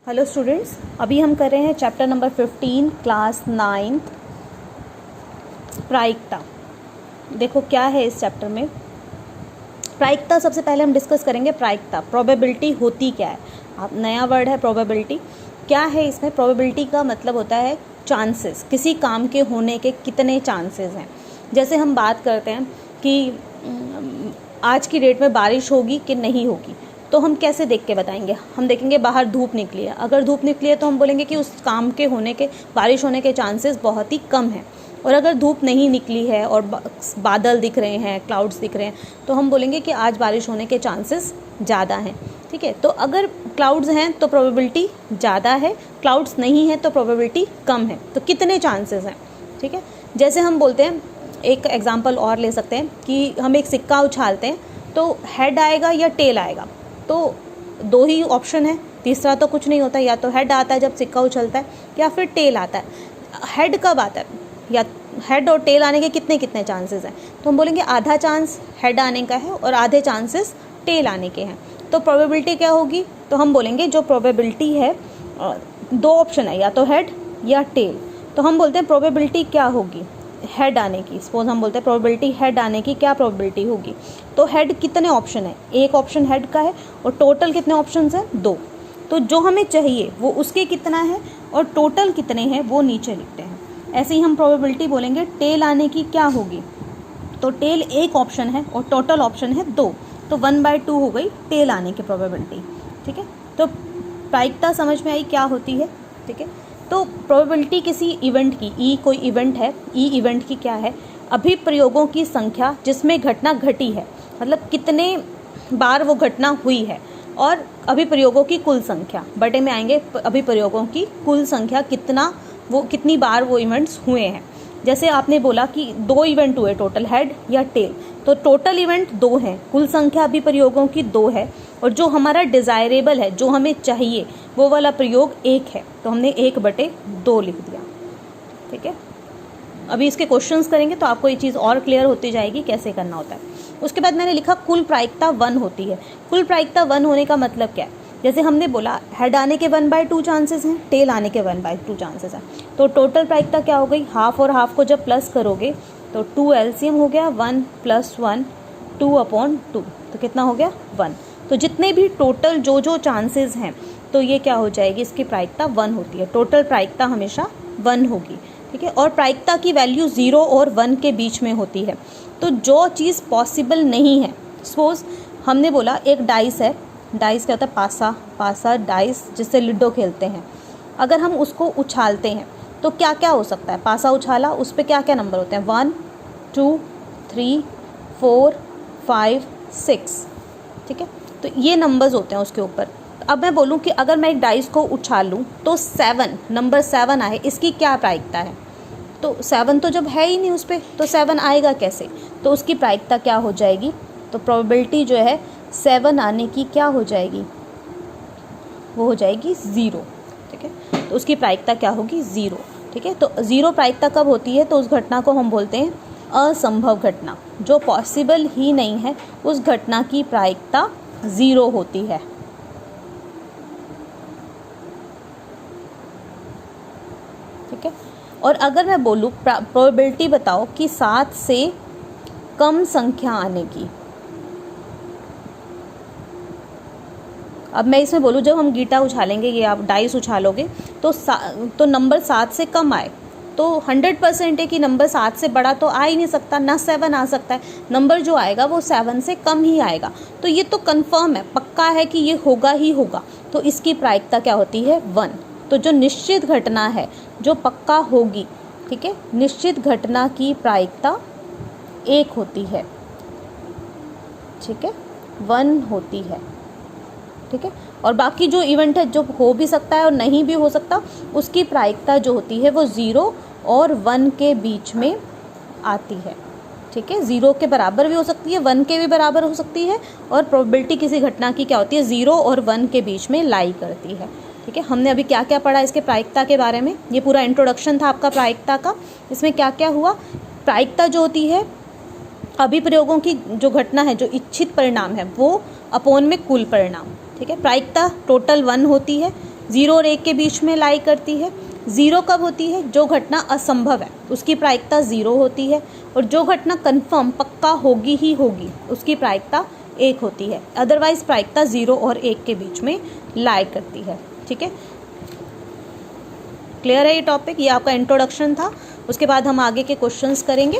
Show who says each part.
Speaker 1: Hello students, अभी हम कर रहे हैं चैप्टर नंबर 15 क्लास 9 प्रायिकता। देखो क्या है इस चैप्टर में। प्रायिकता सबसे पहले हम डिस्कस करेंगे। प्रायिकता प्रोबेबिलिटी होती क्या है। आप नया वर्ड है प्रोबेबिलिटी। क्या है इसमें? प्रोबेबिलिटी का मतलब होता है चांसेस, किसी काम के होने के कितने चांसेस हैं। जैसे हम बात करते हैं कि आज की डेट में बारिश होगी कि नहीं होगी, तो हम कैसे देख के बताएंगे? हम देखेंगे बाहर धूप निकली है। अगर धूप निकली है तो हम बोलेंगे कि उस काम के होने के, बारिश होने के चांसेस बहुत ही कम हैं। और अगर धूप नहीं निकली है और बादल दिख रहे हैं, क्लाउड्स दिख रहे हैं, तो हम बोलेंगे कि आज बारिश होने के चांसेस ज़्यादा हैं। ठीक है, तो अगर क्लाउड्स हैं तो प्रोबेबिलिटी ज़्यादा है, क्लाउड्स नहीं है तो प्रोबेबिलिटी कम है। तो कितने चांसेस हैं? ठीक है, जैसे हम बोलते हैं, एक एग्जांपल और ले सकते हैं कि हम एक सिक्का उछालते हैं तो हेड आएगा या टेल आएगा। तो दो ही ऑप्शन है, तीसरा तो कुछ नहीं होता। या तो हेड आता है जब सिक्का उछलता है, या फिर टेल आता है। हेड कब आता है? या हेड और टेल आने के कितने कितने चांसेस हैं? तो हम बोलेंगे आधा चांस हेड आने का है और आधे चांसेस टेल आने के हैं। तो प्रोबेबिलिटी क्या होगी? तो हम बोलेंगे जो प्रोबेबिलिटी है, दो ऑप्शन है, या तो हेड या टेल। तो हम बोलते हैं प्रोबेबिलिटी क्या होगी हेड आने की। सपोज हम बोलते हैं प्रोबेबिलिटी हेड आने की क्या प्रोबेबिलिटी होगी। तो हेड कितने ऑप्शन है? एक ऑप्शन हेड का है और टोटल कितने ऑप्शंस हैं? दो। तो जो हमें चाहिए वो उसके कितना है और टोटल कितने हैं वो नीचे लिखते हैं। ऐसे ही हम प्रोबेबिलिटी बोलेंगे टेल आने की क्या होगी। तो टेल एक ऑप्शन है और टोटल ऑप्शन है दो, तो 1/2 हो गई टेल आने की प्रोबेबिलिटी। ठीक है, तो प्रायिकता समझ में आई क्या होती है। ठीक है, तो प्रोबेबिलिटी किसी इवेंट की, ई कोई इवेंट है, ई इवेंट की क्या है? अभिप्रयोगों की संख्या जिसमें घटना घटी है, मतलब कितने बार वो घटना हुई है, और अभिप्रयोगों की कुल संख्या बटे में आएंगे अभिप्रयोगों की कुल संख्या, कितनी बार वो इवेंट्स हुए हैं। जैसे आपने बोला कि 2 इवेंट हुए टोटल, हेड या टेल, तो टोटल इवेंट 2 हैं, कुल संख्या अभिप्रयोगों की 2 है, और जो हमारा डिज़ायरेबल है, जो हमें चाहिए, वो वाला प्रयोग 1 है। तो हमने 1/2 लिख दिया। ठीक है, अभी इसके क्वेश्चंस करेंगे तो आपको ये चीज़ और क्लियर होती जाएगी कैसे करना होता है। उसके बाद मैंने लिखा कुल प्रायिकता 1 होती है। कुल प्रायिकता 1 होने का मतलब क्या है? जैसे हमने बोला हेड आने के 1/2 चांसेस हैं, टेल आने के 1/2 चांसेस हैं। तो टोटल प्रायिकता क्या हो गई? हाफ और हाफ को जब प्लस करोगे तो 2 एलसीएम हो गया, 1 + 1 2/2, तो कितना हो गया? 1। तो जितने भी टोटल जो चांसेस हैं, तो ये क्या हो जाएगी? इसकी प्रायिकता 1 होती है। टोटल प्रायिकता हमेशा 1 होगी। ठीक है, और प्रायिकता की वैल्यू 0 और 1 के बीच में होती है। तो जो चीज़ पॉसिबल नहीं है, सपोज हमने बोला एक डाइस है, डाइस क्या होता है? पासा डाइस, जिससे लूडो खेलते हैं। अगर हम उसको उछालते हैं तो क्या क्या हो सकता है? पासा उछाला, उस पर क्या क्या नंबर होते हैं? 1 2 3 4 5 6। ठीक है, तो ये नंबर्स होते हैं उसके ऊपर। अब मैं बोलूँ कि अगर मैं एक डाइस को उछालूँ तो 7 नंबर 7 आए, इसकी क्या प्रायिकता है? तो 7 तो जब है ही नहीं उस पर, तो 7 आएगा कैसे? तो उसकी प्रायिकता क्या हो जाएगी? तो प्रोबेबिलिटी जो है 7 आने की क्या हो जाएगी? वो हो जाएगी 0। ठीक है, तो उसकी प्रायिकता क्या होगी? 0। ठीक है, तो 0 प्रायिकता कब होती है? तो उस घटना को हम बोलते हैं असंभव घटना। जो पॉसिबल ही नहीं है, उस घटना की प्रायिकता 0 होती है। ठीक है, और अगर मैं बोलूँ प्रोबेबिलिटी बताओ कि 7 से कम संख्या आने की। अब मैं इसमें बोलूँ, जब हम गीटा उछालेंगे, ये आप डाइस उछालोगे, तो नंबर 7 से कम आए, तो 100% है कि नंबर 7 से बड़ा तो आ ही नहीं सकता, ना 7 आ सकता है। नंबर जो आएगा वो 7 से कम ही आएगा। तो ये तो कंफर्म है, पक्का है कि ये होगा ही होगा। तो इसकी प्रायिकता क्या होती है? 1। तो जो निश्चित घटना है, जो पक्का होगी, ठीक है, निश्चित घटना की प्रायिकता 1 होती है। ठीक है, 1 होती है। ठीक है, और बाकी जो इवेंट है, जो हो भी सकता है और नहीं भी हो सकता, उसकी प्रायिकता जो होती है वो 0 और 1 के बीच में आती है। ठीक है, 0 के बराबर भी हो सकती है, 1 के भी बराबर हो सकती है, और प्रोबेबिलिटी किसी घटना की क्या होती है? 0 और 1 के बीच में लाई करती है। ठीक है, हमने अभी क्या क्या पढ़ा इसके प्रायिकता के बारे में? ये पूरा इंट्रोडक्शन था आपका प्रायिकता का। इसमें क्या क्या हुआ? प्रायिकता जो होती है, अभिप्रयोगों की जो घटना है, जो इच्छित परिणाम है, वो अपोन में कुल परिणाम। ठीक है, प्रायिकता टोटल 1 होती है, 0 और 1 के बीच में लाई करती है। 0 कब होती है? जो घटना असंभव है उसकी प्रायिकता 0 होती है, और जो घटना कन्फर्म पक्का होगी ही होगी उसकी प्रायिकता 1 होती है। अदरवाइज प्रायिकता 0 और 1 के बीच में लाई करती है। ठीक है, क्लियर है ये टॉपिक? ये आपका इंट्रोडक्शन था। उसके बाद हम आगे के क्वेश्चंस करेंगे।